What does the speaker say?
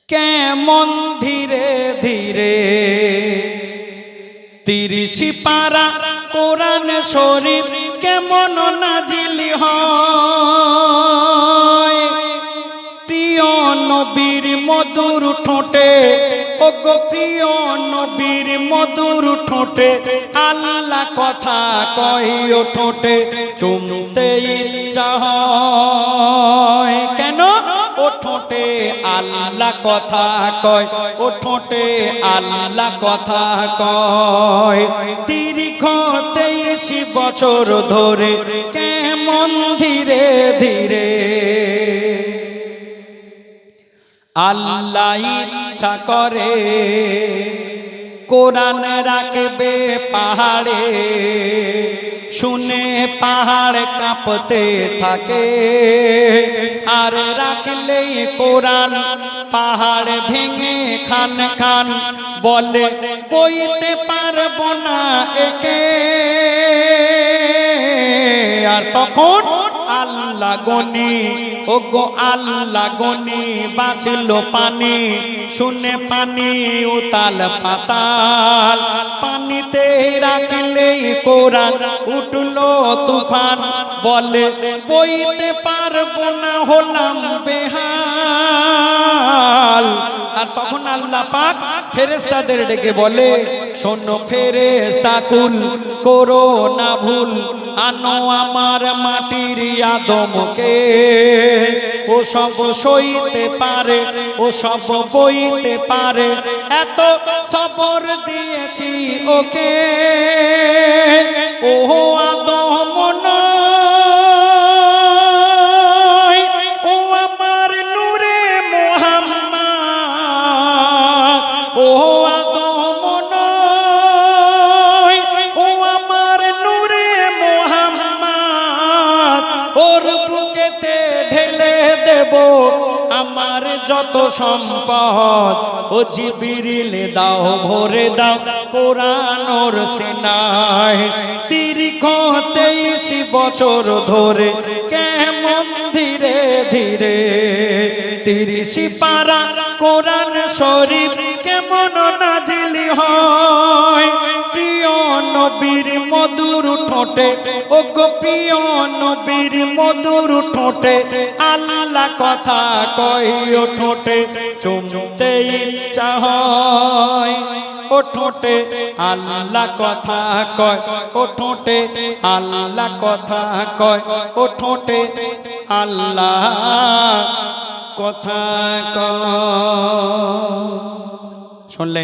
কেমন ধীরে ধীরে ৩০ পারা কোরআন শরীফ কেমন নাজিল হয়। প্রিয় নবীর মধুর ঠোঁটে, ওগো প্রিয় নবীর মধুর ঠোঁটে আল্লাহ কথা কয় ও ঠোঁটে চুমতে ইচ্ছা হয়। কেন? ও ঠোঁটে আল্লাহ কথা কয়, ও ঠোঁটে আল্লাহ কথা কয়। দীর্ঘ ২৩ বছর ধরে কেমন ধীরে ধীরে আল্লাহ ইচ্ছা করে কোরআন রাখবে পাহাড়ে, শুনে পাহাড় কাঁপতে থাকে। আর রাখলেই কোরআন পাহাড় ভেঙে খান খান বলে বইতে পারবো না একে। আর তখন আল্লাহ গনি, ওগো আল্লাহ গনি বাঁচলো পানি, শুনে পানি উতাল পাতাল। পানিতে রাখলেই কোরআন উঠলো তুফান বলে বইতে পারবো না হলাম বেহাল। আর তখন আল্লাহ পাক ফেরেশতাদের ডেকে বলে শোনো ফেরেশতা কুল করো না ভুল, আনো আমার মাটির আদমকে। ও সব সইতে পারে, ও সব বইতে পারে, এত সবর দিয়েছি ওকে। ও আদম নয়, ও আমার নূরে মুহাম্মদ। ও আদম নয়, ও আমার নূরে মুহাম্মদ। ওর বুকেতে ঢেলে দেব আমার যত সম্পদ। ও জিবরিল দাও ভরে দাও কোরআন ওর সিনায়। দীর্ঘ ২৩ বছর ধরে কেমন ধীরে ধীরে ৩০ পারা কোরআন শরীফ কেমন নাজিল হয়। প্রিয় নবীর মধুর ঠোঁটে, ওগো প্রিয় নবীর মধুর ঠোঁটে আল্লাহ কথা কয় ও ঠোঁটে চুমতে ইচ্ছা হয়। ও ঠোঁটে আল্লাহ কথা কয়, ও ঠোঁটে আল্লাহ কথা কয়, ও ঠোঁটে আল্লাহ কথা কয়। শুনলেন?